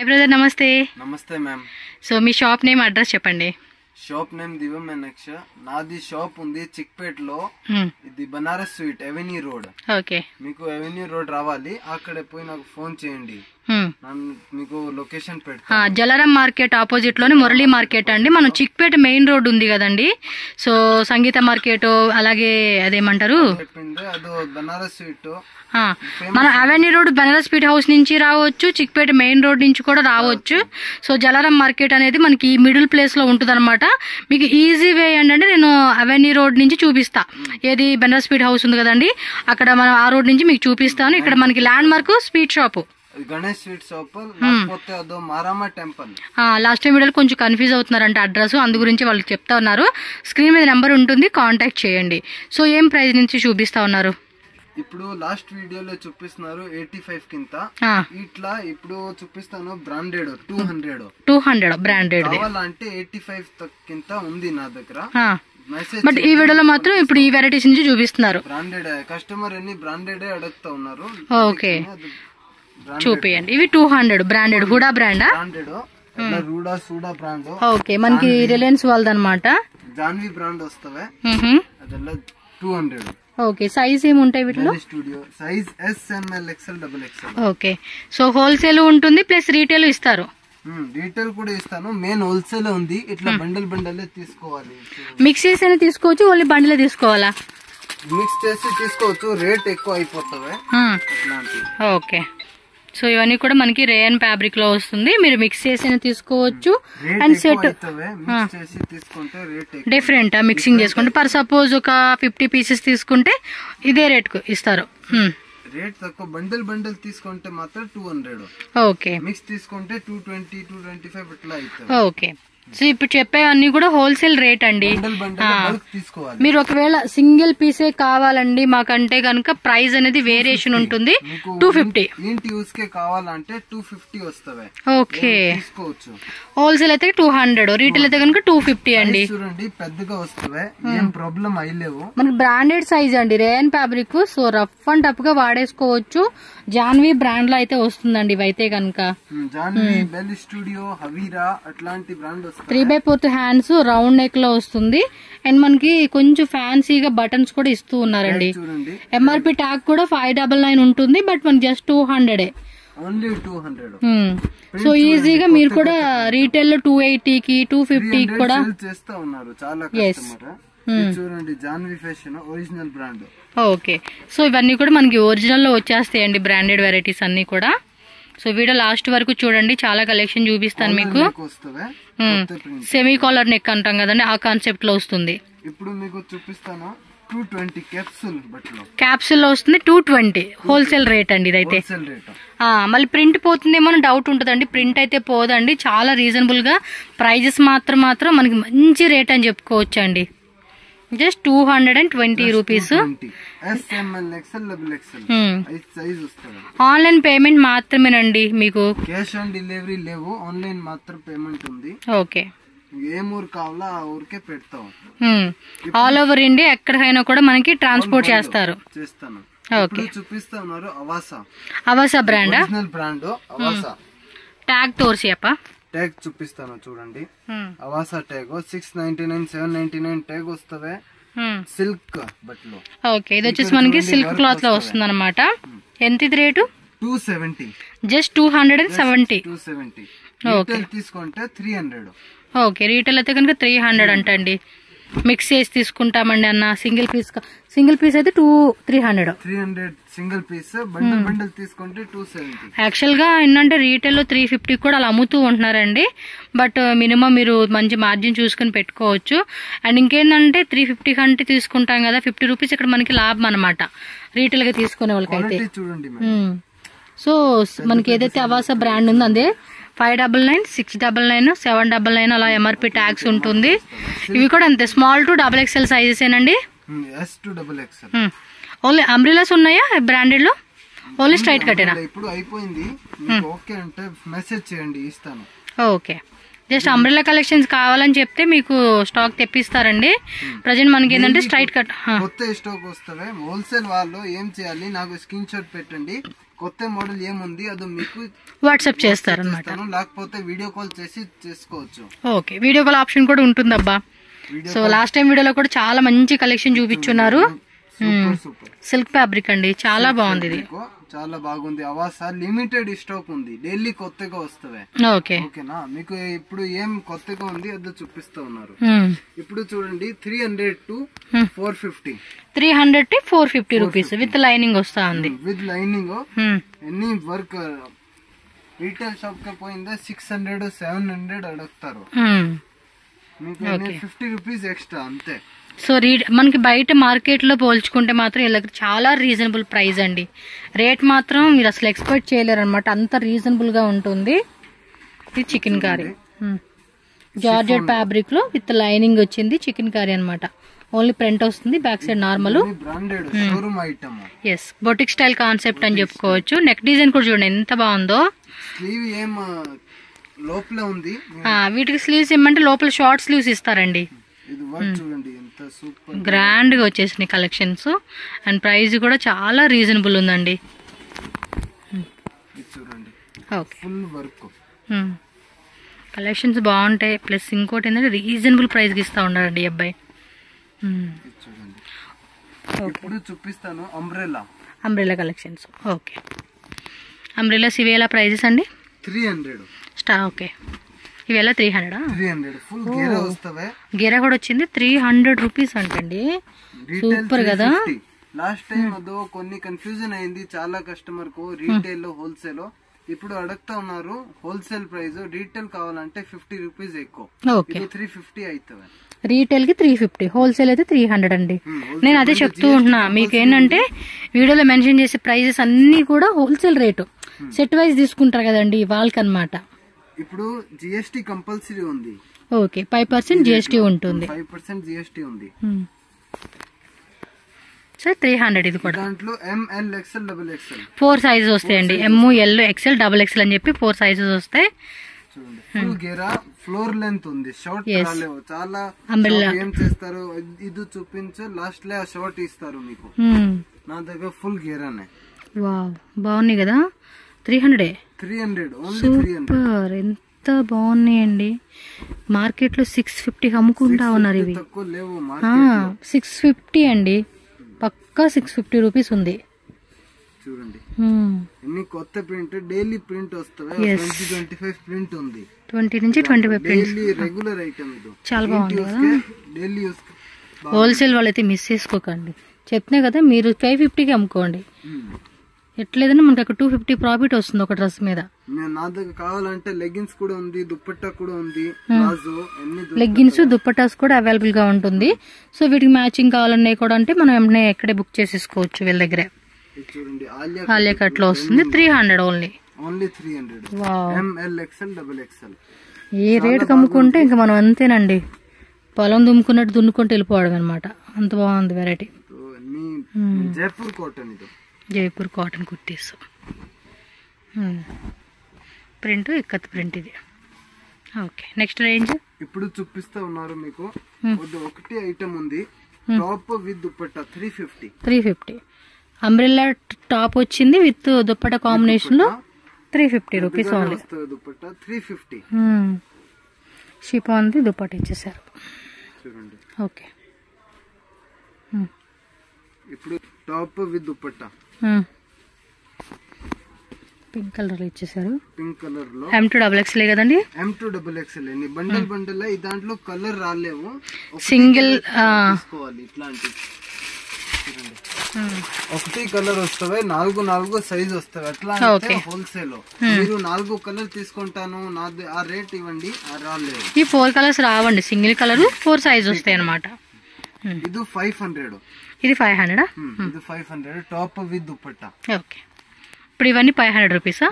हाय brother नमस्ते। नमस्ते ma'am. So मी షాప్ నేమ్ అడ్రస్ చెప్పండి। షాప్ నేమ్ దివ్యమేనక్ష। నాది షాప్ ఉంది చిక్పేట్ లో, ఇది Banaras sweet avenue road. Okay, మీకు ఎవెన్యూ రోడ్ రావాలి, అక్కడే పోయి నాకు ఫోన్ చేయండి, మీకు లొకేషన్ పెడతా। జలారాం మార్కెట్ ఆపోజిట్ లోనే మురళీ మార్కెట్ అండి। మనం చిక్పేట మెయిన్ రోడ్ ఉంది కదండి, సో సంగీత మార్కెట్ అలాగే అదేమంటారు చెప్పింది అదో బనారస్ స్వీట్। మన avenue road Banaras sweet house నుంచి రావచ్చు, చిక్పేట మెయిన్ రోడ్ నుంచి కూడా రావచ్చు। సో జలారాం మార్కెట్ అనేది మనకి మిడిల్ ప్లేస్ లో ఉంటుంది అనమాట। మీకు ఈజీ వే ఏంటంటే నేను అవెన్యూ రోడ్ నుంచి చూపిస్తా, ఏది బనారస్ స్వీట్ హౌస్ ఉంది కదండి అక్కడ మనం ఆ రోడ్ నుంచి మీకు చూపిస్తాను। ఇక్కడ మనకి land mark sweet shop Ganesh sweet shop, లేకపోతే అదో మారమ్మ టెంపుల్। లాస్ట్ టైం వీడియోలో కొంచెం కన్ఫ్యూజ్ అవుతున్నారంట అడ్రస్, అందు గురించి వాళ్ళు చెప్తా ఉన్నారు। స్క్రీన్ మీద నెంబర్ ఉంటుంది, కాంటాక్ట్ చేయండి। సో ఏం ప్రైస్ నుంచి చూపిస్తా ఉన్నారు? ఇప్పుడు లాస్ట్ వీడియోలో చూపిస్తున్నారు 85 కింద, ఇట్లా ఇప్పుడు చూపిస్తాను బ్రాండెడ్ 200 బ్రాండెడ్ కావాలంటే 85 కింద ఉంది నా దగ్గర। బట్ ఈ వీడియోలో మాత్రం ఇప్పుడు ఈ వెరైటీస్ నుంచి చూపిస్తున్నారు। బ్రాండెడ్ కస్టమర్ అన్ని బ్రాండెడ్ అడుగుతా ఉన్నారు। ఓకే చూపియండి। ఇవి 200 బ్రాండెడ్, హుడా బ్రాండా? బ్రాండెడ్ రూడా సూడా బ్రాండ్। ఓకే, మనకి రిలయన్స్ వాళ్ళదన్నమాట। జాన్వి బ్రాండ్ వస్తవే, అదెల్ల 200। ఓకే, సైజ్ ఏమి ఉంటాయి వీటిలో? Studio size S M L XL double XL. Okay, so wholesale ఉంటుంది ప్లస్ రీటైల్ ఇస్తారు? రీటైల్ కూడా ఇస్తాను, మెయిన్ హోల్సేల్ ఉంది। ఇట్లా బండల్ బండలే తీసుకోవాలి, మిక్స్ చేసి తీసుకోవచ్చు, ఓన్లీ బండిలే తీసుకోవాలా? మిక్స్ చేసి తీసుకోవచ్చు, రేట్ ఎక్కువ అయిపోతావే। ఓకే, సో ఇవన్నీ కూడా మనకి రేయన్ ఫ్యాబ్రిక్ లో వస్తుంది, మీరు మిక్స్ చేసి తీసుకోవచ్చు। అండ్ సెట్ డిఫరెంట్ మిక్సింగ్ చేసుకుంటే పర్ సపోజ్ ఒక 50 పీసెస్ తీసుకుంటే ఇదే రేట్ కు ఇస్తారు। రేట్ తక్కువ, బండిల్ బండిల్ తీసుకుంటే మాత్రం 200। ఓకే, మిక్స్ తీసుకుంటే 220 225 ఇట్లా అవుతుంది। ఓకే, సో ఇప్పుడు చెప్పేవన్నీ కూడా హోల్సేల్ రేట్ అండి। మీరు ఒకవేళ సింగిల్ పీసే కావాలండి మాకంటే కనుక ప్రైస్ అనేది వేరియేషన్ ఉంటుంది। 250 ఇంటి యూస్ కే కావాలంటే 250 వస్తాయి। ఓకే, హోల్సేల్ అయితే 200, రీటైల్ అయితే కనుక 250 అండి। చూడండి పెద్దగా వస్తాయి, ఏం ప్రాబ్లం అయ్యలేవు। మనకి బ్రాండెడ్ సైజ్ అండి, rayon fabric, so rough and tough గా వాడేసుకోవచ్చు। జాన్వి బ్రాండ్ లో అయితే వస్తుందండి ఇవైతే కనుక, జాన్వి, బెల్ స్టూడియో, హవీరా అట్లాంటి బ్రాండ్ 3/4 హ్యాండ్స్ రౌండ్ నెక్ లో వస్తుంది। అండ్ మనకి కొంచెం ఫ్యాన్సీగా బటన్స్ కూడా ఇస్తూ ఉన్నారండి। ఎంఆర్పి ట్యాగ్ కూడా 599 ఉంటుంది, బట్ మనకి జస్ట్ 200 ఓన్లీ 200। సో ఈజీగా మీరు కూడా రీటైల్ లో 280 కి 250 కూడా చేస్తా ఉన్నారు చాలా కస్టమర్। చూడండి Janvi fashion original brand. Okay, so ఇవన్నీ కూడా మనకి ఒరిజినల్ లో వచ్చేస్తాయండి బ్రాండెడ్ వెరైటీస్ అన్ని కూడా। సో వీడియో లాస్ట్ వరకు చూడండి, చాలా కలెక్షన్ చూపిస్తాను మీకు। సెమీ కాలర్ నెక్ అంటాం కదండి, ఆ కాన్సెప్ట్ లో వస్తుంది। ఇప్పుడు మీకు చూపిస్తాను 220 క్యాప్సూల్ లో వస్తుంది, 220 హోల్సేల్ రేట్ అండి ఇదైతే। మళ్ళీ ప్రింట్ పోతుందేమో డౌట్ ఉంటుందండి, ప్రింట్ అయితే పోదండి, చాలా రీజనబుల్ గా ప్రైజెస్ మాత్రం మనకి మంచి రేట్ అని చెప్పుకోవచ్చు అండి। Just 220 rupees. ఆన్లైన్ పేమెంట్ మాత్రమేనండి, మీకు క్యాష్ ఆన్ డెలివరీ లేవు, ఆన్లైన్ మాత్రం పేమెంట్ ఉంది। ఓకే, ఏ ఊరు కావాలో ఆ ఊరికే పెడతాం, ఆల్ ఓవర్ ఇండియా ఎక్కడికైనా కూడా మనకి ట్రాన్స్పోర్ట్ చేస్తారు। ఓకే, చూపిస్తా ఉన్నారు Avaasa brand, brand Avaasa tag తోర్సియప్ప ట్యాగ్ చూపిస్తాను చూడండి। అవాసా ట్యాగ్ 699 799 ట్యాగ్ వస్తావే, సిల్క్ బట్టలు। ఓకే, ఇది వచ్చేసి మనకి సిల్క్ క్లాత్ లో వస్తుంది అనమాట। ఎంత ఇది రేటు? 270, జస్ట్ 270। రీటైల్ తీసుకుంటే 300। ఓకే, రీటైల్ అయితే కనుక 300 అంటండి। మిక్స్ చేసి తీసుకుంటామండి అన్న, సింగిల్ పీస్ అయితే 300 సింగిల్ పీస్, బండిల్ బండిల్ తీసుకుంటే 270। యాక్చువల్ గా ఏంటంటే రీటైల్ లో 350 కూడా అలా అమ్ముతూ ఉంటున్నారండి, బట్ మినిమం మీరు మంచి మార్జిన్ చూసుకుని పెట్టుకోవచ్చు। అండ్ ఇంకేంటంటే 350 కంటే తీసుకుంటాం కదా, 50 రూపీస్ ఇక్కడ మనకి లాభం అనమాట రీటైల్ గా తీసుకునే వాళ్ళకైతే। చూడండి సో మనకి ఏదైతే అవాసా బ్రాండ్ ఉందో అదే 599 699 799 అలా ఎంఆర్పి ట్యాగ్స్ ఉంటుంది। ఇవి కూడా అంతే, స్మాల్ టు XXL సైజెస్ ఏనండి। ఓన్లీ అంబ్రిలాస్ ఉన్నాయా బ్రాండెడ్ లో? ఓన్లీ స్ట్రైట్ కట్టేనా? ఇప్పుడు అయిపోయింది, ఓకే అంటే మెసేజ్ చేయండి ఇస్తాను। ఓకే, జస్ట్ అంబ్రెల్లా కలెక్షన్స్ కావాలని చెప్తే మీకు స్టాక్ తెప్పిస్తారండి। ప్రజెంట్ మనకి ఏంటంటే స్ట్రైట్ కట్ కొత్త స్టాక్ వస్తాయి। హోల్సేల్ వాళ్ళు ఏం చేయాలి, నాకు స్క్రీన్ షాట్ పెట్టండి, కొత్త మోడల్ ఏముంది అది మీకు వాట్సాప్ చేస్తారు అన్నమాట, లేకపోతే వీడియో కాల్ చేసి చేసుకోవచ్చు. ఓకే, వీడియో కాల్ ఆప్షన్ కూడా ఉంటుందబ్బా. సో లాస్ట్ టైం వీడియోలో కూడా చాలా మంచి కలెక్షన్ చూపించున్నారు. సిల్క్ ఫ్యాబ్రిక్ అండి, చాలా బాగుంది, ఇది చాలా బాగుంది. అవాసా లిమిటెడ్ స్టాక్ ఉంది, డైలీ కొత్తగా వస్తాయి. ఓకేనా, మీకు ఇప్పుడు ఏం కొత్తగా ఉంది అది చూపిస్తా ఉన్నారు. ఇప్పుడు చూడండి 300 to 450, 300 to 450 rupees with lining వస్తా ఉంది. విత్ లైనింగ్ ఎన్ని వర్క్ రీటైల్ షాప్ కి పోయిందా 600 700 అడుగుతారు, మీకు 50 రూపీస్ ఎక్స్ట్రా అంతే. సో మనకి బయట మార్కెట్ లో పోల్చుకుంటే మాత్రం ఇలా చాలా రీజనబుల్ ప్రైస్ అండి. రేట్ మాత్రం మీరు అసలు ఎక్స్పెక్ట్ చేయలేరు అనమాట, అంత రీజనబుల్ గా ఉంటుంది. ఇది చికెన్ కర్రీ, జార్జెట్ ఫ్యాబ్రిక్ లో విత్ లైనింగ్ వచ్చింది. చికెన్ కర్రీ అనమాట, ఓన్లీ ప్రింట్ వస్తుంది, back side normal. Yes, boutique style concept అని చెప్పుకోవచ్చు. నెక్ డిజైన్ కూడా చూడండి ఎంత బాగుందో. వీటికి స్లీవ్స్ ఏమంటే లోపల షార్ట్ స్లీవ్స్ ఇస్తారండి. గ్రాండ్ గా వచ్చేసినాయి కలెక్షన్స్, అండ్ ప్రైస్ కూడా చాలా రీజనబుల్ ఉందండి. కలెక్షన్స్ బాగుంటాయి, ప్లస్ ఇంకోటి ఏంటంటే రీజనబుల్ ప్రైస్ కి ఇస్తా ఉన్నారండి ఈ అబ్బాయి. చూపిస్తాను అంబ్రెల్లా కలెక్షన్స్. ఓకే, అంబ్రెల్లాస్ ఇవి ఎలా ప్రైజెస్ అండి? 300. ఓకే, ఇవేలా 300 ఫుల్ గేరా వస్తావే. గేరా కూడా వచ్చింది 300 రూపీస్ అంటండి, సూపర్ కదా. లాస్ట్ టైం అదో కొన్ని కన్ఫ్యూజన్ అయింది చాలా కస్టమర్ కు, రీటైల్ లో హోల్సేల్. ఇప్పుడు అడుగుతా ఉన్నారు హోల్సేల్ ప్రైస్, రీటైల్ కావాలంటే 50 రూపీస్ ఎక్కువ. ఓకే, 350 అవుతాయి. రీటైల్ కి 350, హోల్సేల్ అయితే 300 అండి. నేను అదే చెప్తూ ఉంటున్నా మీకు, ఏంటంటే వీడియోలో మెన్షన్ చేసే ప్రైజెస్ అన్ని కూడా హోల్సేల్ రేటు, సెట్ వైజ్ తీసుకుంటారు కదండి వాళ్ళకి అన్నమాట. ఇప్పుడు జిఎస్టీ కంపల్సరీ ఉంది. ఓకే, 5% జిఎస్టీ ఉంటుంది. 5% జిఎస్టీ ఉంది. సార్ 300 ఇది కూడా. దాంట్లో ML XL XXL 4 సైజెస్ వస్తాయండి. ML XL XXL అని చెప్పి 4 సైజెస్ వస్తాయి. చూడండి ఫుల్ గేరా, ఫ్లోర్ లెంత్ ఉంది, షార్ట్ రాలేవు. చాలా ఏం చేస్తారు, ఇది చూపించు లాస్ట్ లో షార్ట్ ఇస్తారు మీకు. నా దగ్గర ఫుల్ గేరానే. వావ్, బాగున్నాయి కదా. 300 సూపర్, ఎంత బాగున్నాయండి. మార్కెట్ లో 650 అమ్ముకుంటా ఉన్నారు ఇవి. 650 అండి, పక్కా 650 రూపీస్ ఉంది. చూడండి ఎన్ని కొత్త ప్రింట్, డైలీ ప్రింట్ వస్తాయి. 20-25 ప్రింట్ ఉంది, 20 నుంచి 25 ప్రింట్స్, రెగ్యులర్ ఐటమ్. ఇది చాలా బాగుంది కదా. డైలీ యూస్ హోల్సేల్ వాళ్ళైతే మిస్ చేసుకోకండి, చెప్తున్నా కదా. మీరు 550కి అమ్ముకోండి, ఎట్లేదన్నా మనకి అక్కడ 250 ప్రాఫిట్ వస్తుంది ఒక డ్రెస్ మీద. నా దగ్గర కావాలంటే లెగ్గిన్స్ కూడా ఉంది, దుప్పట్టా కూడా ఉంది. లెగ్గిన్స్ దుప్పటాస్ కూడా అవైలబుల్ గా ఉంటుంది. సో వీటికి మ్యాచింగ్ కావాలన్నా కూడా అంటే మనం ఏమన్నా ఎక్కడే బుక్ చేసేసుకోవచ్చు వీళ్ళ దగ్గరే. చూడండి ఆలియా కట్ లో వస్తుంది 300 ఓన్లీ. 300. ML XL XXL. ఏ రేట్ కమ్ముకుంటే ఇంకా మనం అంతేనండి, పొలం దుమ్ముకున్నట్టు దున్నుకుంటూ వెళ్ళిపోవడం అనమాట. అంత బాగుంది వెరైటీ. జైపూర్ కాటన్, ఇది Jaipur cotton kurtis print, ikat print ఇది. ఓకే, నెక్స్ట్ రేంజ్ ఇప్పుడు చూపిస్తా ఉన్నారు మీకు. ఒకటి ఐటమ్ ఉంది, top with dupatta 350. Umbrella top వచ్చింది విత్ దుపట్టా కాంబినేషన్ లో 350 rupees only. Dupatta 350. Chiffon the dupatta ఇచ్చేసారు. చూడండి ఓకే, ఇప్పుడు top with dupatta pink colour లో ఇచ్చేసారు. పింక్ కలర్ లో M2XXL కదండి. M2XXL bundle bundle. దాంట్లో కలర్ రాలేవు, సింగిల్ తీసుకోవాలి. ఇట్లాంటి ఒకటి కలర్ వస్తాయి, 4 సైజ్ వస్తాయి. అట్లా హోల్సేల్ మీరు 4 కలర్ తీసుకుంటాను ఆ రేట్ ఇవ్వండి, రాలేదు. ఈ 4 కలర్స్ రావండి, సింగిల్ కలర్ 4 సైజ్ వస్తాయి అనమాట. ఇది 500. ఇది 500. ఇది 500 టాప్ విత్ దుపట్టా. ఓకే, ఇప్పుడు ఇవన్నీ 500 రూపీసా?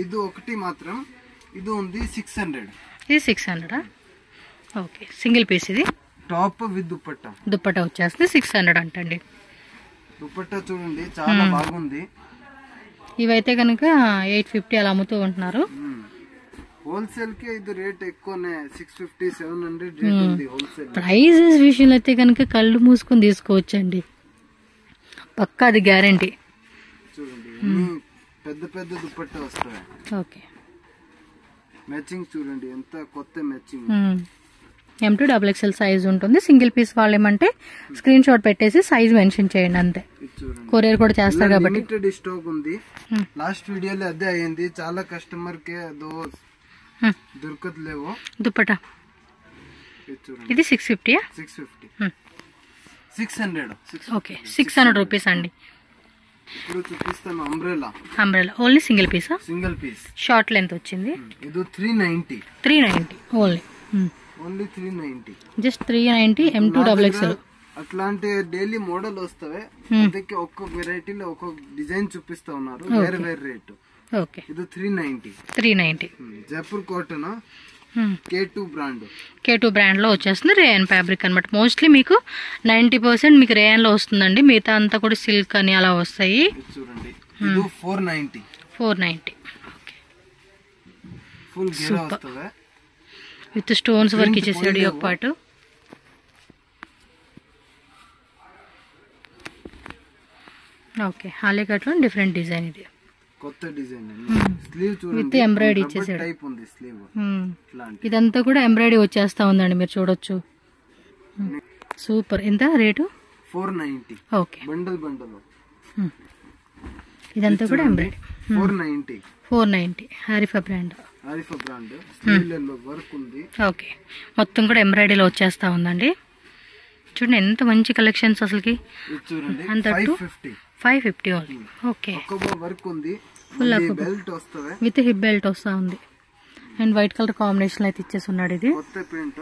ఇది ఒకటి మాత్రం. ఇది ఉంది 600. ఇది 600. Okay, single piece. ఇది టాప్ విత్ దుపట్టా. దుపట్టా వచ్చేస్తే 600 అంటండి. దుపట్టా చూడండి చాలా బాగుంది. ఇవైతే కనుక 850 అలా అమ్ముతూ ఉంటున్నారు. హోల్సేల్ కి ఇది రేట్ ఎక్కువనే, 650-700 రేట్ ఉంది హోల్సేల్. ప్రైజెస్ విషయంలో అయితే కనుక కళ్ళు మూసుకొని తీసుకోవచ్చండి, పక్కా, అది గ్యారంటీ. చూడండి పెద్ద పెద్ద దుపట్టా వస్తాయి. ఓకే, మ్యాచింగ్ చూడండి ఎంత కొత్త మ్యాచింగ్. M2 XXL సైజ్ ఉంటుంది. సింగిల్ పీస్ వాళ్ళేమంటే స్క్రీన్ షాట్ పెట్టేసి సైజ్ మెన్షన్ చేయండి అంతే. కొరియర్ కూడా చేస్తారు కాబట్టి. లిమిటెడ్ స్టాక్ ఉంది. లాస్ట్ వీడియోలో అదే అయ్యింది, చాలా కస్టమర్ కి అదో దొరకట్లేవు. దుపట్టా ఇది 650. 600. ఓకే, 600 రూపీస్ అండి. ఇప్పుడు చూపిస్తాను అంబ్రెలా. ఓన్లీ సింగిల్ పీసా? Single piece. షార్ట్ లెంత్ వచ్చింది. ఇది 390 only. Only 390. Just 390 M2 XXL. అట్లాంటి డైలీ మోడల్ వస్తాయి. అందుకే ఒక్కొక్క వెరైటీలో ఒక్కొక్క డిజైన్ చూపిస్తా ఉన్నారు, వేరే వేరే రేటు. ఓకే, ఇది 390. జైపూర్ కాటన్ K2 బ్రాండ్ లో వచ్చేస్తుంది. రేయన్ ఫ్యాబ్రిక్ అనమాట. మోస్ట్లీ మీకు 90% మీకు రేయన్ లో వస్తుందండి. మిగతా అంతా కూడా సిల్క్ అని అలా వస్తాయి. చూడండి ఇది 490. ఓకే, ఫుల్ గేరా వస్తది విత్ స్టోన్స్ వర్క్ ఇచ్చేసాడు ఒక పాటు. ఓకే, హాలీ కట్ లో డిఫరెంట్ డిజైన్, ఇది కొత్త డిజైన్. స్లీవ్ చూడండి విత్ ఎంబ్రాయిడరీ ఇచ్చేసాడు. టైప్ ఉంది స్లీవ్. ఇదంతా కూడా ఎంబ్రాయిడరీ వచ్చేస్తా ఉందండి, మీరు చూడొచ్చు. సూపర్. ఎంత రేటు? 490. ఓకే, బండల్ ఇదంతా కూడా embroidery. 490. Arifa brand. Sleeve work ఉంది. ఓకే, మొత్తం కూడా ఎంబ్రాయిడరీలో వచ్చేస్తా ఉందండి. చూడండి ఎంత మంచి కలెక్షన్స్ అసలుకి. అంత 550 ఓన్లీ. ఓకే, వర్క్ ఉంది. ఫుల్ బెల్ట్ వస్తది విత్ హిప్ బెల్ట్ వస్తా ఉంది. అండ్ వైట్ కలర్ కాంబినేషన్ అయితే ఇచ్చేసి ఉన్నాడు. ఇది కొత్త ప్రింట్.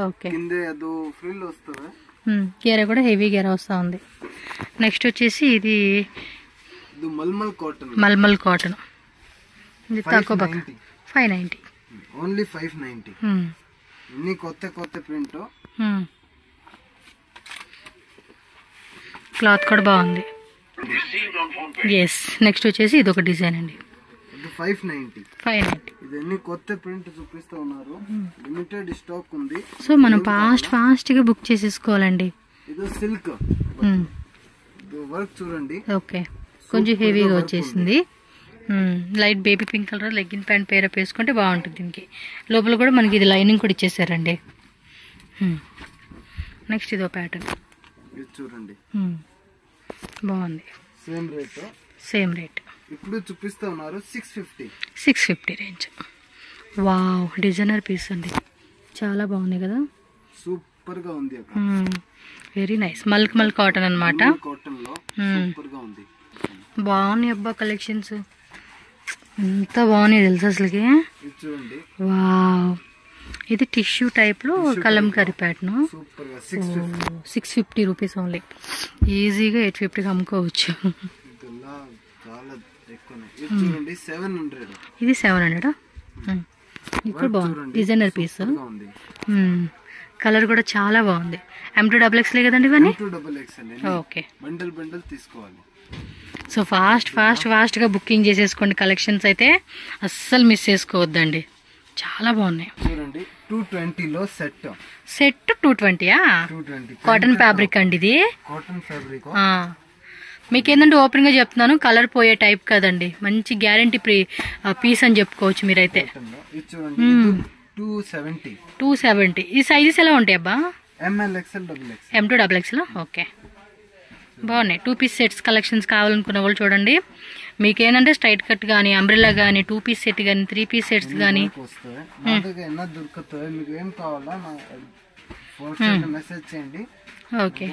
ఓకే, కింద అదో ఫ్రిల్ వస్తది. గేరా కూడా హెవీ గేరా వస్తా ఉంది. నెక్స్ట్ వచ్చేసి ఇది మల్మల్ కాటన్. ఇది తక్కువ పక్క 590. ఓన్లీ 590. ఇన్ని కొత్త ప్రింట్. క్లాత్ కూడా బాగుంది. ఎస్, నెక్స్ట్ వచ్చేసి ఇది ఒక డిజైన్ అండి. 590. ఇదన్నీ కొత్త ప్రింట్ చూపిస్తా ఉన్నారు. లిమిటెడ్ స్టాక్ ఉంది. సో మనం ఫాస్ట్ గా బుక్ చేసేసుకోవాలండి. ఇది సిల్క్ వర్క్ చూడండి. ఓకే, కొంచెం హెవీగా వచ్చేసింది. Light baby pink colour legging pant pair up వేసుకుంటే బాగుంటుంది. దీనికి లోపల కూడా మనకి ఇది లైనింగ్ కూడా ఇచ్చేసారండి. నెక్స్ట్ ఇదో ప్యాటర్న్ చూడండి, బాగుంది. Same rate. ఇప్పుడు చూపిస్తా ఉన్నారు 650 రేంజ్. వావ్, డిజైనర్ పీస్ అండి, చాలా బాగుంది కదా. సూపర్ గా ఉంది. Very nice. మల్క్ కాటన్ అన్నమాట. బాగున్నాయి అబ్బా కలెక్షన్స్, ఎంత బాగున్నాయి తెలుసు అసలుకి. వావ్, ఇది టిష్యూ టైప్ లో కలంకారీ ప్యాటర్న్. 650 rupees only. ఈజీగా 850కి అమ్ముకోవచ్చు. ఇది 700. ఇప్పుడు బాగుంది, డిజైనర్ పీస్. కలర్ కూడా చాలా బాగుంది. M2 XXL కదండి ఇవన్నీ. ఓకే, బండల్ తీసుకోవాలి. సో ఫాస్ట్ గా బుకింగ్ చేసేసుకోండి. కలెక్షన్స్ అయితే అస్సలు మిస్ చేసుకోవద్దండి, చాలా బాగున్నాయి. చూడండి 220 లో సెట్ 220. కాటన్ ఫ్యాబ్రిక్ అండి ఇది. Cotton fabric. మీకేందంటే ఓపెన్ గా చెప్తున్నాను, కలర్ పోయే టైప్ కదండి, మంచి గ్యారంటీ పీస్ అని చెప్పుకోవచ్చు మీరైతే. 270. ఈ సైజెస్ ఎలా ఉంటాయి అబ్బా? M2 XXL. ఓకే, బాగున్నాయి. 2 పీస్ సెట్స్ కలెక్షన్స్ కావాలనుకున్న వాళ్ళు చూడండి. మీకేందంటే స్ట్రైట్ కట్ కానీ, అంబ్రెల్లా కానీ, 2 పీస్ సెట్ కానీ, 3 పీస్ సెట్స్ కానీ ఓకే.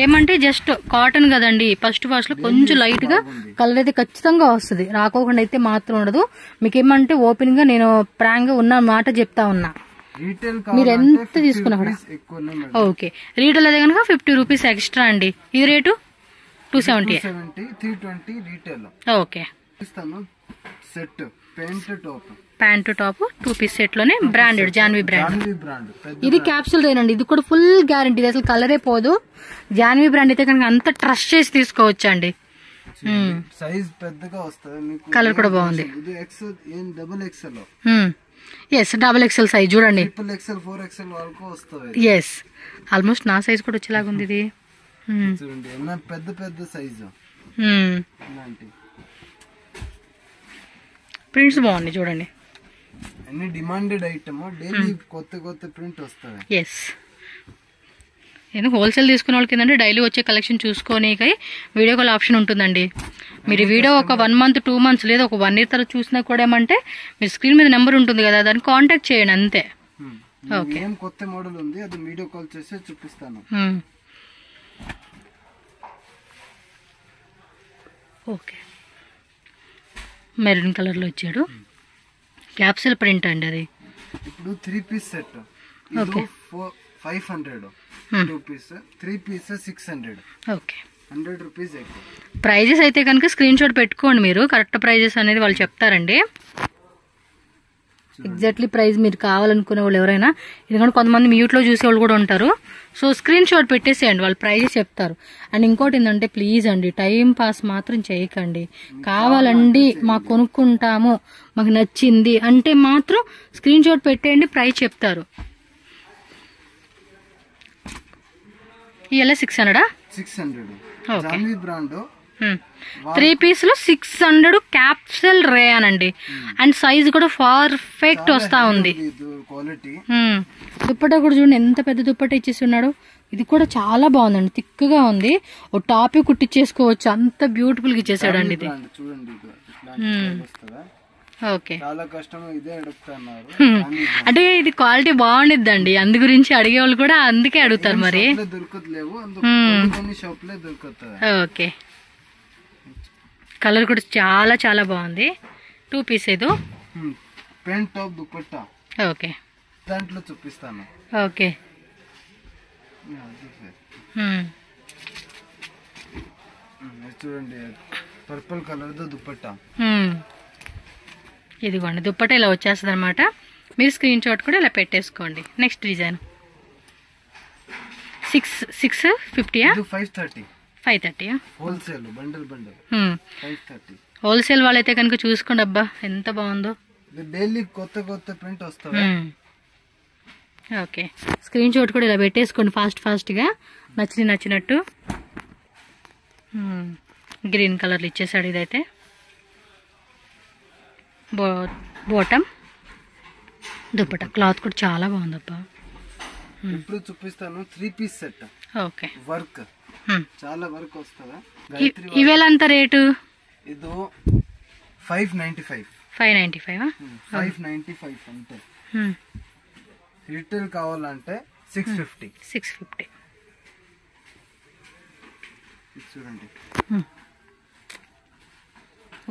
ఏమంటే జస్ట్ కాటన్ కదండి, ఫస్ట్ వాష్ లో కొంచెం లైట్ గా కలర్ అయితే ఖచ్చితంగా వస్తుంది, రాకోకుండా అయితే మాత్రం ఉండదు. మీకు ఏమంటే ఓపెన్ గా నేను ప్రాంగ్ గా ఉన్న మాట చెప్తా ఉన్నా. మీరు ఎంత తీసుకున్నా కూడా ఓకే. రీటైల్ అయితే కనుక 50 రూపీస్ ఎక్స్ట్రా అండి. ఇది rate 270. 320 retail. Okay, set pant top 2 piece set లోనే బ్రాండెడ్ జాన్వీ బ్రాండ్. ఇది క్యాప్సూల్ రేనండి, ఇది కూడా ఫుల్ గ్యారంటీ, ఇది అసలు కలరే పోదు. జాన్వీ బ్రాండ్ అయితే కనుక అంత ట్రస్ట్ చేసి తీసుకోవచ్చు అండి. సైజ్ పెద్దగా వస్తుంది, కలర్ కూడా బాగుంది. ఎస్, XXL సైజ్ చూడండి. ఎస్, ఆల్మోస్ట్ నా సైజ్ కూడా వచ్చేలాగా ఉంది ఇది. పెద్ద సైజు ఇలాంటి ప్రింట్స్ బాగున్నాయి చూడండి. అన్ని డిమాండెడ్ ఐటమ్, డైలీ కొత్త కొత్త ప్రింట్ వస్తాయి. ఎస్, ఎందుకు హోల్సేల్ తీసుకునే వాళ్ళకి ఏంటంటే డైలీ వచ్చే కలెక్షన్ చూసుకొని వీడియో కాల్ ఆప్షన్ ఉంటుందండి. మీరు వీడియో ఒక 1 month 2 months లేదా ఒక 1 year తర్వాత చూసినా కూడా ఏమంటే మీరు స్క్రీన్ మీద నెంబర్ ఉంటుంది కదా, దాన్ని కాంటాక్ట్ చేయండి అంతే. ఓకే, ఏం కొత్త మోడల్ ఉంది అది వీడియో కాల్ చేసి చూపిస్తాను. ఓకే, మెరూన్ కలర్లో వచ్చాడు. క్యాప్సూల్ ప్రింట్ అండి అది. ఇప్పుడు 3 piece set 500, 2 piece 3 piece 600. Okay, 100 rupees ఎక్కువ. ప్రైజెస్ అయితే కనుక స్క్రీన్ షాట్ పెట్టుకోండి, మీరు కరెక్ట్ ప్రైజెస్ అనేది వాళ్ళు చెప్తారండి. ఎగ్జాక్ట్లీ ప్రైస్ మీరు కావాలనుకునే వాళ్ళు ఎవరైనా, ఎందుకంటే కొంతమంది మ్యూట్లో చూసే వాళ్ళు కూడా ఉంటారు. సో స్క్రీన్ షాట్ పెట్టేసేయండి, వాళ్ళు ప్రైజెస్ చెప్తారు. అండ్ ఇంకోటి ఏంటంటే ప్లీజ్ అండి, టైం పాస్ మాత్రం చేయకండి. కావాలండి మాకు కొనుక్కుంటాము, మాకు నచ్చింది అంటే మాత్రం స్క్రీన్ షాట్ పెట్టేయండి, ప్రైస్ చెప్తారు. ఇలా 600 Janhvi brand 3 piece 600 capsule rayon అండి. అండ్ సైజ్ కూడా పర్ఫెక్ట్ వస్తా ఉంది. దుప్పట్టా కూడా చూడండి ఎంత పెద్ద దుప్పట్టా ఇచ్చేసి ఉన్నాడు. ఇది కూడా చాలా బాగుందండి, థిక్గా ఉంది. ఓ టాప్ కుట్టించేసుకోవచ్చు, అంత బ్యూటిఫుల్ గా ఇచ్చేసాడు అండి ఇది. ఓకే, అంటే ఇది క్వాలిటీ బాగుండిద్దండి, అందు గురించి అడిగే వాళ్ళు కూడా అందుకే అడుగుతారు మరి. ఓకే, కలర్ కూడా చాలా చాలా బాగుంది. 2 piece ఏదో ప్రింట్ టాప్ దుపట్టా. ఓకే, దాంట్లో చూపిస్తాను. ఓకే, చూడండి పర్పుల్ కలర్ దో దుపట్టా. ఇదిగోండి దుప్పట్టా ఇలా వచ్చేస్తుంది అనమాట. మీరు స్క్రీన్ షాట్ కూడా ఇలా పెట్టేసుకోండి. Next design 650 530 wholesale bundle 530. Wholesale వాళ్ళైతే కనుక చూసుకోండి, అబ్బా ఎంత బాగుందో. డైలీ కొత్త కొత్త ప్రింట్ వస్తాయి. ఓకే, స్క్రీన్ షాట్ కూడా ఇలా పెట్టేసుకోండి ఫాస్ట్గా నచ్చినట్టు. గ్రీన్ కలర్లు ఇచ్చేసాడు. ఇదైతే బాటమ్ దుప్పట్టా క్లాత్ కూడా చాలా బాగుందబ్బా. ఇప్పుడు చూపిస్తాను 3 piece సెట్. ఓకే, వర్క్ చాలా వర్క్ వస్తుందా. ఇవేలా అంత రేటు? ఇది 595 595 అంతే. రిటైల్ కావాలంటే 650. చూడండి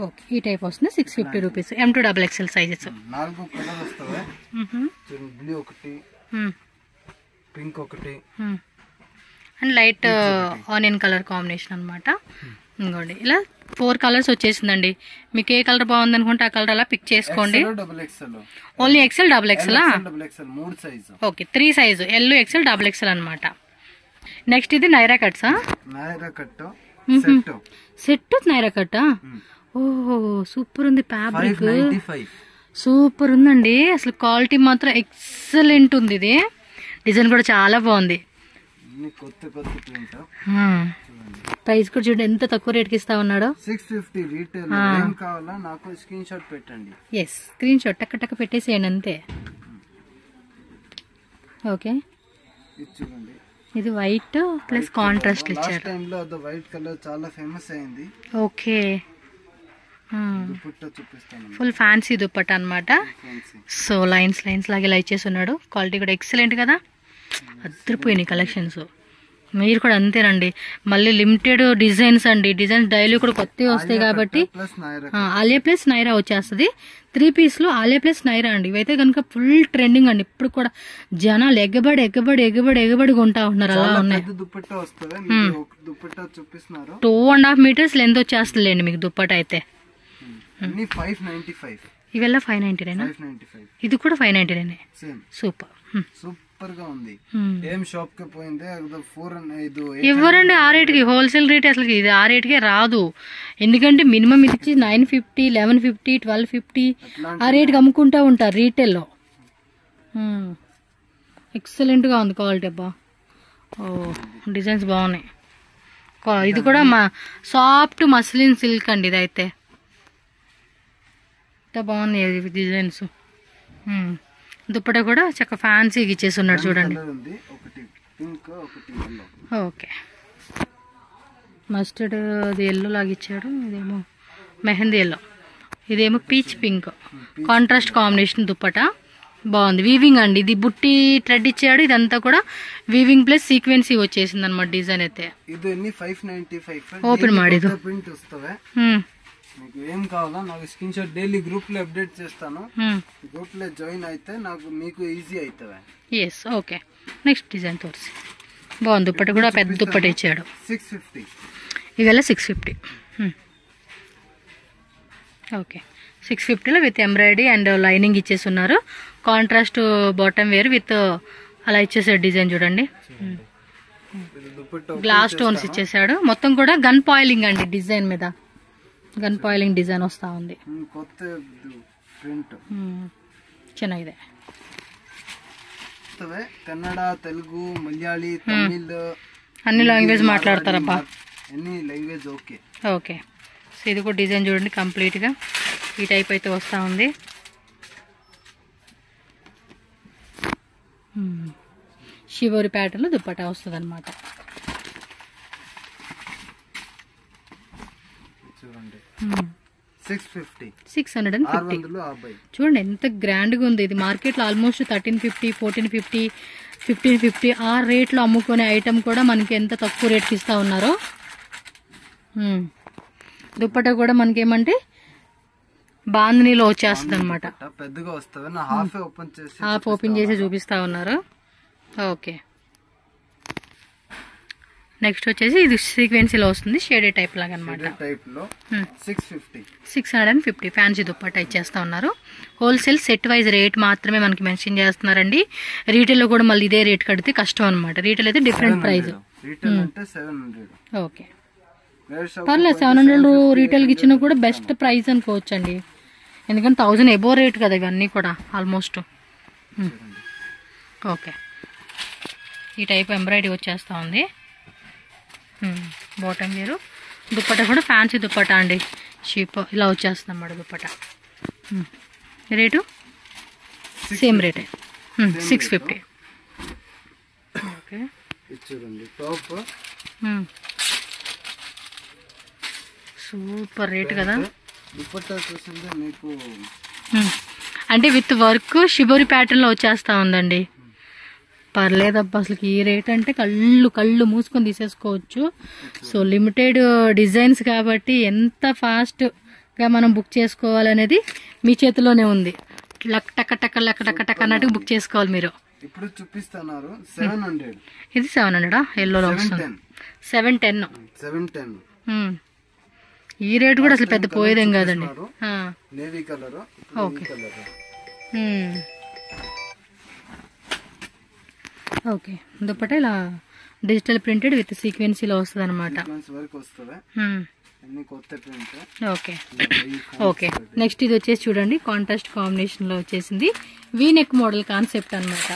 ఓకే, ఈ టైప్ వస్తుంది 650 rupees. M2 XXL sizes 4 colour వస్తాయి. చూడండి, బ్లూ ఒకటి, పింక్ ఒకటి and light onion colour combination అనమాట. ఇంకోండి ఇలా 4 కలర్స్ వచ్చేసిందండి. మీకు ఏ కలర్ బాగుంది అనుకుంటే ఆ కలర్ అలా పిక్ చేసుకోండి. Only XL XXL 3 size. Okay, 3 size L XL XXL అనమాట. నెక్స్ట్ ఇది నైరా కట్సా? నైరా కట్ సెట్ నైరా కట్టా? ఓహో, సూపర్ ఉంది. ఫ్యాబ్రిక్ సూపర్ ఉందండి, అసలు క్వాలిటీ మాత్రం ఎక్సలెంట్ ఉంది. ఇది డిజైన్ కూడా చాలా బాగుంది. ప్రైస్ కూడా చూడండి ఎంత తక్కువ రేట్కి ఇస్తా ఉన్నాడో. 650 రీటైల్. ఏం కావాలా నాకు స్క్రీన్ షాట్ పెట్టండి. ఎస్, స్క్రీన్ షాట్ టక్క పెట్టేసేయండి అంతే. ఓకే, చూడండి ఇది వైట్ ప్లస్ కాంట్రాస్ట్ ఇచ్చారు. లాస్ట్ టైం లో అది వైట్ కలర్ చాలా ఫేమస్ అయింది. ఓకే, దుపట్టా చూపిస్తాను. ఫుల్ ఫ్యాన్సీ దుపట్టా అన్నమాట. సో లైన్స్ లాగా ఇలా ఇచ్చేస్తున్నాడు. క్వాలిటీ కూడా ఎక్సలెంట్ కదా, అద్దరిపోయినాయి కలెక్షన్స్. మీరు కూడా అంతేనండి. మళ్ళీ లిమిటెడ్ డిజైన్స్ అండి, డిజైన్స్ డైలీ కూడా కొత్తవి వస్తాయి కాబట్టి. ఆలియా ప్లస్ నైరా వచ్చేస్తుంది. 3 piece ఆలియా ప్లస్ నైరా అండి. ఇవైతే కనుక ఫుల్ ట్రెండింగ్ అండి. ఇప్పుడు కూడా జనాలు ఎగబడి కొంటా ఉంటున్నారు. అలా ఉన్నాయి. 2.5 meters లెంత్ వచ్చేస్తుందిలేండి మీకు దుప్పట్టా అయితే. ఇవెల్లా 599. ఇది కూడా 599. సూపర్ గా ఉంది. ఏం షాప్ కి పోయింది ఇవ్వరండి ఆ రేట్కి. హోల్సేల్ రేట్ అసలు ఇది ఆ రేట్కే రాదు. ఎందుకంటే మినిమం ఇది 950 1150 1250 ఆ రేట్కి అమ్ముకుంటా ఉంటారు రీటైల్లో. ఎక్సలెంట్ గా ఉంది క్వాలిటీ. అబ్బా, ఓ డిజైన్స్ బాగున్నాయి. ఇది కూడా మా సాఫ్ట్ మస్లిన్ సిల్క్ అండి. ఇదైతే ఎంత బాగుంది డిజైన్స్. దుప్పట కూడా చక్కగా ఫ్యాన్సీగా ఇచ్చేసి ఉన్నాడు చూడండి. ఓకే, మస్టర్డ్ అది ఎల్లో లాగా ఇచ్చాడు. ఇదేమో మెహందీ ఎల్లో, ఇదేమో peach pink. Contrast combination dupatta బాగుంది. వీవింగ్ అండి, ఇది బుట్టి థ్రెడ్ ఇచ్చాడు. ఇదంతా కూడా వీవింగ్ ప్లస్ సీక్వెన్సీ వచ్చేసింది అనమాట డిజైన్ అయితే. ఓపెన్ ಮಾಡಿದ್ದು మీకు ఏం కావాలా నాకు స్క్రీన్ షాట్ డైలీ గ్రూప్ లో అప్డేట్ చేస్తాను. గ్రూప్ లో జాయిన్ అయితే నాకు మీకు ఈజీ అవుతుంది. Yes, okay. నెక్స్ట్ డిజైన్ తోర్సి బాగుంది. దుప్పట కూడా పెద్ద దుప్పట ఇచ్చాడు. 650 ఇవాళ 650. ఓకే, 650లో విత్ ఎంబ్రాయిడరీ అండ్ లైనింగ్ ఇచ్చేసి ఉన్నారు. కాంట్రాస్ట్ బాటమ్ వేర్ విత్ అలా ఇచ్చేసాడు డిజైన్ చూడండి. గ్లాస్ స్టోన్స్ ఇచ్చేసాడు. మొత్తం కూడా గన్ పాయిలింగ్ అండి, డిజైన్ మీద గన్ పాయిలింగ్ డిజైన్ వస్తా ఉంది. ಚೆನ್ನಾಗಿದೆ. కన్నడ, తెలుగు, మలయాళీ, తమిళ్ అన్ని లాంగ్వేజ్ మాట్లాడతారబ్బా. అన్ని లాంగ్వేజ్ ఓకే. ఓకే, సో ఇది కూడా డిజైన్ చూడండి కంప్లీట్గా ఈ టైప్ అయితే వస్తూ ఉంది. షివోరి ప్యాటర్న్లో దుప్పటా వస్తుంది అనమాట. చూడండి 650. 650 చూడండి ఎంత గ్రాండ్గా ఉంది. ఇది మార్కెట్లో ఆల్మోస్ట్ 1350, 1450, 1550 ఆ రేట్లో అమ్ముకునే ఐటమ్ కూడా మనకి ఎంత తక్కువ రేట్కి ఇస్తూ ఉన్నారో. దుప్పటా కూడా మనకి ఏమంటే బాందినీలో వచ్చేస్తుంది అనమాట. పెద్దగా వస్తుంది. హాఫ్ ఓపెన్ చేసి చూపిస్తా ఉన్నారు. ఓకే, నెక్స్ట్ వచ్చేసి ఇది సీక్వెన్సీలో వస్తుంది, షేడెడ్ టైప్ లాగా అనమాట. 650 ఫ్యాన్సీ దుప్పట్టా ఇచ్చేస్తా ఉన్నారు. హోల్సేల్ సెట్ వైజ్ రేట్ మాత్రమే మనకి మెన్షన్ చేస్తున్నారండి. రీటైల్లో కూడా మళ్ళీ ఇదే రేట్ కడితే కష్టం అనమాట. రీటైల్ అయితే డిఫరెంట్ ప్రైస్. ఓకే, పర్లేదు 700 రీటైల్కి ఇచ్చినా కూడా బెస్ట్ ప్రైస్ అనుకోవచ్చు అండి. ఎందుకంటే 1000 ఎబో రేట్ కదా ఇవన్నీ కూడా ఆల్మోస్ట్. ఓకే, ఈ టైప్ ఎంబ్రాయిడరీ వచ్చేస్తూ ఉంది. బాటమ్ వేరు. దుప్పట కూడా ఫ్యాన్సీ దుప్పట అండి, షీప్ ఇలా వచ్చేస్తుంది అన్నమాట దుప్పట. రేటు సేమ్ రేటే 650. ఓకే, సూపర్ రేట్ కదా. అంటే విత్ వర్క్ షిబోరి ప్యాటర్న్లో వచ్చేస్తూ ఉందండి. పర్లేదబ్బా, అసలు ఈ రేట్ అంటే కళ్ళు మూసుకొని తీసేసుకోవచ్చు. సో లిమిటెడ్ డిజైన్స్ కాబట్టి ఎంత ఫాస్ట్గా మనం బుక్ చేసుకోవాలనేది మీ చేతిలోనే ఉంది. టక టక అన్నట్టు బుక్ చేసుకోవాలి మీరు. ఇప్పుడు చూపిస్తున్నారు 700. ఇది 700 ఎల్లోలో వస్తుంది. 710. ఈ రేటు కూడా అసలు పెద్ద పోయేదేం కాదండి. Okay, okay. దుప్పట ఇలా డిజిటల్ ప్రింటెడ్ విత్ సీక్వెన్సీలో వస్తుంది అనమాట. Okay, okay. నెక్స్ట్ ఇది వచ్చేసి చూడండి కాంట్రాస్ట్ కాంబినేషన్లో వచ్చేసింది. వీ నెక్ మోడల్ కాన్సెప్ట్ అనమాట.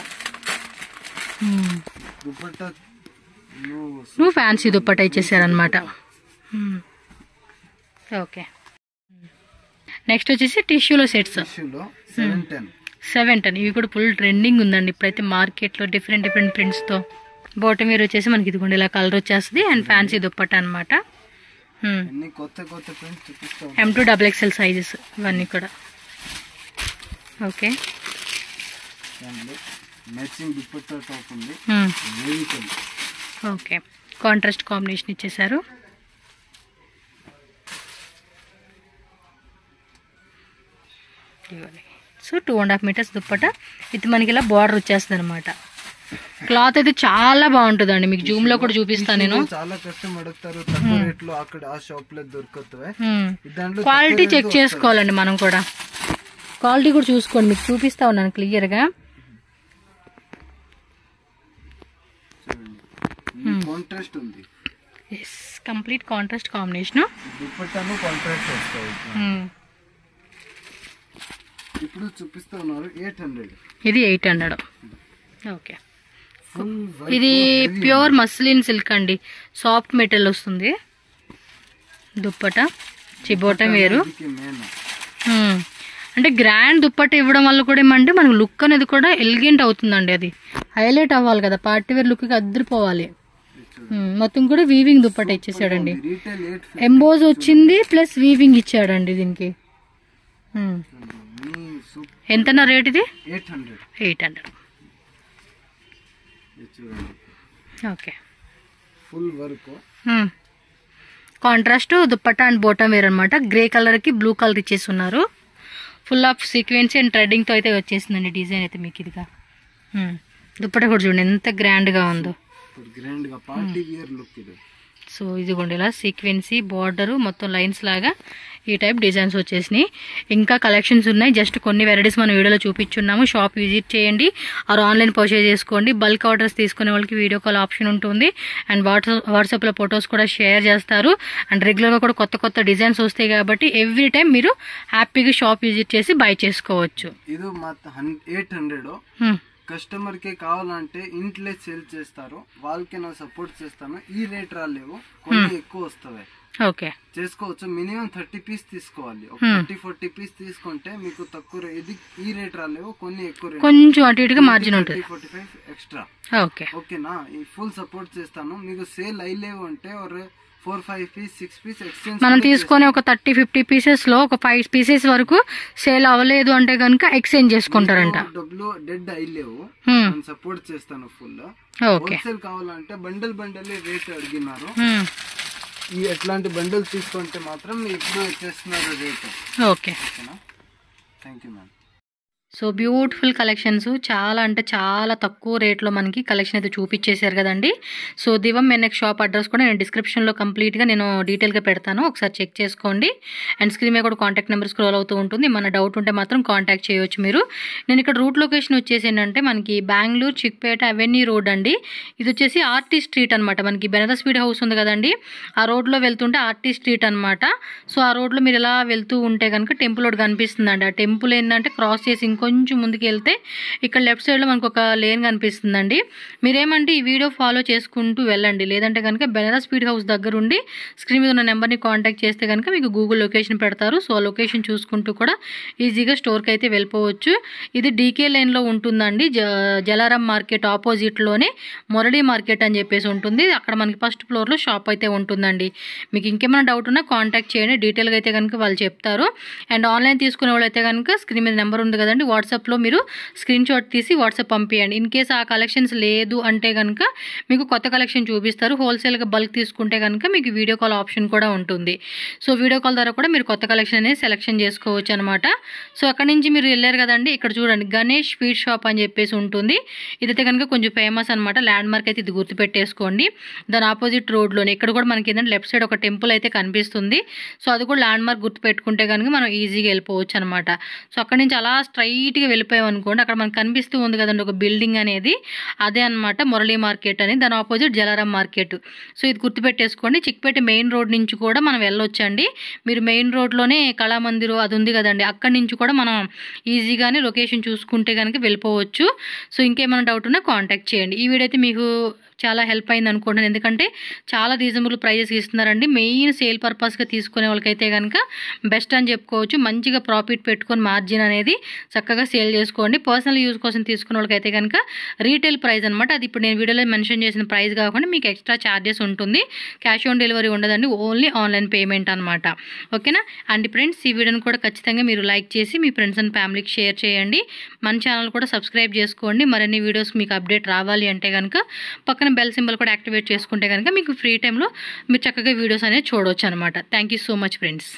నువ్వు ఫ్యాన్సీ దుప్పట ఇచ్చేసారనమాట. ఓకే, నెక్స్ట్ వచ్చేసి టిష్యూలో సెట్స్ 710. ఇవి కూడా ఫుల్ ట్రెండింగ్ ఉందండి ఇప్పుడైతే మార్కెట్లో. డిఫరెంట్ ప్రింట్స్తో బాటమ్ వేర్ వచ్చేసి మనకి ఇదిగోండి ఇలా కలర్ వచ్చేస్తుంది. అండ్ ఫ్యాన్సీ దుప్పట అనమాట. M2 XXL సైజెస్ ఇవన్నీ కూడా. Okay, okay. కాంట్రాస్ట్ కాంబినేషన్ ఇచ్చేసారు. సో 2.5 మీటర్స్ దుప్పట ఇది మనకి ఇలా బార్డర్ వచ్చేస్తుంది అనమాట. క్లాత్ అయితే చాలా బాగుంటుందండి. మీకు జూమ్ లో కూడా చూపిస్తాను నేను. చాలా కష్టం అడుగుతారు, తక్కువ రేట్లో అక్కడ ఆ షాప్ లో దొరుకుతాయి. క్వాలిటీ చెక్ చేసుకోవాలండి మనం కూడా. క్వాలిటీ కూడా చూసుకోండి, మీకు చూపిస్తా ఉన్నాను క్లియర్ గా. కాంట్రాస్ట్ ఉంది. yes, complete contrast combination. దుపట్టాను కాంట్రాస్ట్ వస్తాయి. ఇప్పుడు చూపిస్తా ఉన్నారు 800. ఇది 800. ఓకే, ఇది ప్యూర్ మస్లిన్ సిల్క్ అండి, సాఫ్ట్ మెటీరియల్ వస్తుంది. దుప్పట చిబోట వేరు. అంటే గ్రాండ్ దుప్పట ఇవ్వడం వల్ల కూడా ఏమంటే మనకు లుక్ అనేది కూడా ఎలిగెంట్ అవుతుందండి. అది హైలైట్ అవ్వాలి కదా, పార్టీ వేర్ లుక్కి అద్దరిపోవాలి. మొత్తం కూడా వీవింగ్ దుప్పట ఇచ్చేసాడండి. ఎంబోజ్ వచ్చింది ప్లస్ వీవింగ్ ఇచ్చాడండి దీనికి. ఎంతనా రేట్ ఇది? 800. Okay. Full work contrast dupatta and bottom wear అనమాట. గ్రే కలర్ కి బ్లూ కలర్ ఇచ్చేస్తున్నారు. Full of sequence and threading తో అయితే వచ్చేసిందండి డిజైన్ అయితే మీకు. ఇదిగా దుప్పట కూడా చూడండి ఎంత గ్రాండ్ గా ఉందో. సో ఇదిగోండి ఇలా సీక్వెన్సీ బార్డర్ మొత్తం లైన్స్ లాగా ఈ టైప్ డిజైన్స్ వచ్చేసినాయి. ఇంకా కలెక్షన్స్ ఉన్నాయి. జస్ట్ కొన్ని వెరైటీస్ మనం వీడియోలో చూపించున్నాము. షాప్ విజిట్ చేయండి ఆర్ ఆన్లైన్ పర్చేజ్ చేసుకోండి. బల్క్ ఆర్డర్స్ తీసుకునే వాళ్ళకి వీడియో కాల్ ఆప్షన్ ఉంటుంది. అండ్ వాట్సాప్లో ఫొటోస్ కూడా షేర్ చేస్తారు. అండ్ రెగ్యులర్గా కూడా కొత్త కొత్త డిజైన్స్ వస్తాయి కాబట్టి ఎవ్రీ టైం మీరు హ్యాపీగా షాప్ విజిట్ చేసి బై చేసుకోవచ్చు. ఇది 800 కస్టమర్ కి కావాలంటే ఇంట్లో సేల్ చేస్తారు, వాళ్ళకి నా సపోర్ట్ చేస్తాను. ఈ రేట్ రాలేవు, కొన్ని ఎక్కువ వస్తాయి. ఓకే చేసుకోవచ్చు. మినిమం 30 పీస్ తీసుకోవాలి. ఒక 30-40 పీస్ తీసుకుంటే మీకు తక్కువ. ఇది ఈ రేట్ రాలేవు, కొన్ని ఎక్కువ, కొంచెం అటు ఇటుగా మార్జిన్ ఉంటుంది. 45 ఎక్స్ట్రా. ఓకేనా? ఈ ఫుల్ సపోర్ట్ చేస్తాను. మీకు సేల్ అయ్యలేవు అంటే 4-5 పీస్ 6 పీస్ ఎక్స్చేంజ్ మనం తీసుకొని ఒక 30-50 పీసెస్ లో ఒక 5 పీసెస్ వరకు సేల్ అవ్వలేదు అంటే కనుక ఎక్స్చేంజ్ చేసుకుంటారంట. డబ్బులు డెడ్ అయ్యలేవు, సపోర్ట్ చేస్తాను ఫుల్. హోల్సేల్ కావాలంటే బండల్ రేట్ అడిగినారు. ఈ ఎట్లాంటి బండల్ తీసుకుంటే మాత్రం ఇప్పుడు వచ్చేస్తున్నారు rate. Okay, thank you ma'am. So beautiful collections, చాలా అంటే చాలా తక్కువ రేట్లో మనకి కలెక్షన్ అయితే చూపించేశారు కదండి. సో దివం మెనెక్ షాప్ అడ్రస్ కూడా నేను డిస్క్రిప్షన్లో కంప్లీట్గా నేను డీటెయిల్గా పెడతాను, ఒకసారి చెక్ చేసుకోండి. అండ్ స్క్రీన్ మీద కూడా కాంటాక్ట్ నెంబర్ స్క్రోల్ అవుతూ ఉంటుంది. మన డౌట్ ఉంటే మాత్రం కాంటాక్ట్ చేయవచ్చు మీరు. నేను ఇక్కడ రూట్ లొకేషన్ వచ్చేసి ఏంటంటే మనకి బెంగళూరు చిక్పేట అవెన్యూ రోడ్ అండి. ఇది వచ్చేసి ఆర్టీ స్ట్రీట్ అనమాట. మనకి బెనరస్ స్పీడ్ హౌస్ ఉంది కదండి, ఆ రోడ్లో వెళ్తుంటే ఆర్టీ స్ట్రీట్ అనమాట. సో ఆ రోడ్లో మీరు ఇలా వెళ్తూ ఉంటే కనుక టెంపుల్ ఒకటి కనిపిస్తుందండి. ఆ టెంపుల్ ఏంటంటే క్రాస్ చేసి కొంచెం ముందుకు వెళ్తే ఇక్కడ లెఫ్ట్ సైడ్లో మనకు ఒక లేన్ కనిపిస్తుందండి. మీరేమంటే ఈ వీడియో ఫాలో చేసుకుంటూ వెళ్ళండి. లేదంటే కనుక బెనరస్ స్పీడ్ హౌస్ దగ్గర ఉండి స్క్రీన్ మీద ఉన్న నెంబర్ని కాంటాక్ట్ చేస్తే కనుక మీకు గూగుల్ లొకేషన్ పెడతారు. సో ఆ లొకేషన్ చూసుకుంటూ కూడా ఈజీగా స్టోర్కి అయితే వెళ్ళిపోవచ్చు. ఇది డీకే లైన్లో ఉంటుందండి. జలారాం మార్కెట్ ఆపోజిట్లోనే మురళీ మార్కెట్ అని చెప్పేసి ఉంటుంది. అక్కడ మనకి ఫస్ట్ ఫ్లోర్లో షాప్ అయితే ఉంటుందండి. మీకు ఇంకేమైనా డౌట్ ఉన్నా కాంటాక్ట్ చేయండి. డీటెయిల్గా అయితే కనుక వాళ్ళు చెప్తారు. అండ్ ఆన్లైన్ తీసుకునే వాళ్ళు అయితే కనుక స్క్రీన్ మీద నెంబర్ ఉంది కదండి, వాట్సాప్లో మీరు స్క్రీన్ షాట్ తీసి వాట్సాప్ పంపించండి. ఇన్ కేస్ ఆ కలెక్షన్స్ లేదు అంటే కనుక మీకు కొత్త కలెక్షన్ చూపిస్తారు. హోల్సేల్గా బల్క్ తీసుకుంటే కనుక మీకు వీడియో కాల్ ఆప్షన్ కూడా ఉంటుంది. సో వీడియో కాల్ ద్వారా కూడా మీరు కొత్త కలెక్షన్ అనేది సెలెక్షన్ చేసుకోవచ్చు అనమాట. సో అక్కడి నుంచి మీరు వెళ్ళారు కదండి, ఇక్కడ చూడండి గణేష్ స్వీట్ షాప్ అని చెప్పేసి ఉంటుంది. ఇదైతే కనుక కొంచెం ఫేమస్ అనమాట. ల్యాండ్ మార్క్ అయితే ఇది గుర్తుపెట్టేసుకోండి. దాని ఆపోజిట్ రోడ్లోనే ఇక్కడ కూడా మనకి ఏంటంటే లెఫ్ట్ సైడ్ ఒక టెంపుల్ అయితే కనిపిస్తుంది. సో అది కూడా ల్యాండ్ మార్క్ గుర్తుపెట్టుకుంటే కనుక మనం ఈజీగా వెళ్ళిపోవచ్చు అనమాట. సో అక్కడి నుంచి అలా స్ట్రైట్గా వెళ్ళిపోయాం అనుకోండి, అక్కడ మనకు కనిపిస్తూ ఉంది కదండి ఒక బిల్డింగ్ అనేది, అదే అనమాట మురళీ మార్కెట్ అని. దాని ఆపోజిట్ జలారాం మార్కెట్. సో ఇది గుర్తుపెట్టేసుకోండి. చిక్పేట మెయిన్ రోడ్ నుంచి కూడా మనం వెళ్ళొచ్చండి. మీరు మెయిన్ రోడ్లోనే కళామందిర్ అది ఉంది కదండి, అక్కడి నుంచి కూడా మనం ఈజీగానే లొకేషన్ చూసుకుంటే కనుక వెళ్ళిపోవచ్చు. సో ఇంకేమైనా డౌట్ ఉన్నా కాంటాక్ట్ చేయండి. ఈ వీడియో అయితే మీకు చాలా హెల్ప్ అయింది అనుకుంటున్నాను. ఎందుకంటే చాలా రీజనబుల్ ప్రైజెస్ ఇస్తున్నారండి. మెయిన్ సేల్ పర్పస్గా తీసుకునే వాళ్ళకైతే కనుక బెస్ట్ అని చెప్పుకోవచ్చు. మంచిగా ప్రాఫిట్ పెట్టుకొని మార్జిన్ అనేది చక్కగా సేల్ చేసుకోండి. పర్సనల్ యూజ్ కోసం తీసుకునే వాళ్ళకైతే కనుక రీటైల్ ప్రైస్ అనమాట. అది ఇప్పుడు నేను వీడియోలో మెన్షన్ చేసిన ప్రైస్ కాకుండా మీకు ఎక్స్ట్రా ఛార్జెస్ ఉంటుంది. క్యాష్ ఆన్ డెలివరీ ఉండదండి, ఓన్లీ ఆన్లైన్ పేమెంట్ అనమాట. ఓకేనా అండ్ ఫ్రెండ్స్, ఈ వీడియోని కూడా ఖచ్చితంగా మీరు లైక్ చేసి మీ ఫ్రెండ్స్ అండ్ ఫ్యామిలీకి షేర్ చేయండి. మన ఛానల్ కూడా సబ్స్క్రైబ్ చేసుకోండి. మరిన్ని వీడియోస్ మీకు అప్డేట్ రావాలి అంటే కనుక పక్కన బెల్ సింబల్ కూడా యాక్టివేట్ చేసుకుంటే కనుక మీకు ఫ్రీ టైంలో మీరు చక్కగా వీడియోస్ అనేది చూడవచ్చు అనమాట. Thank you so much friends.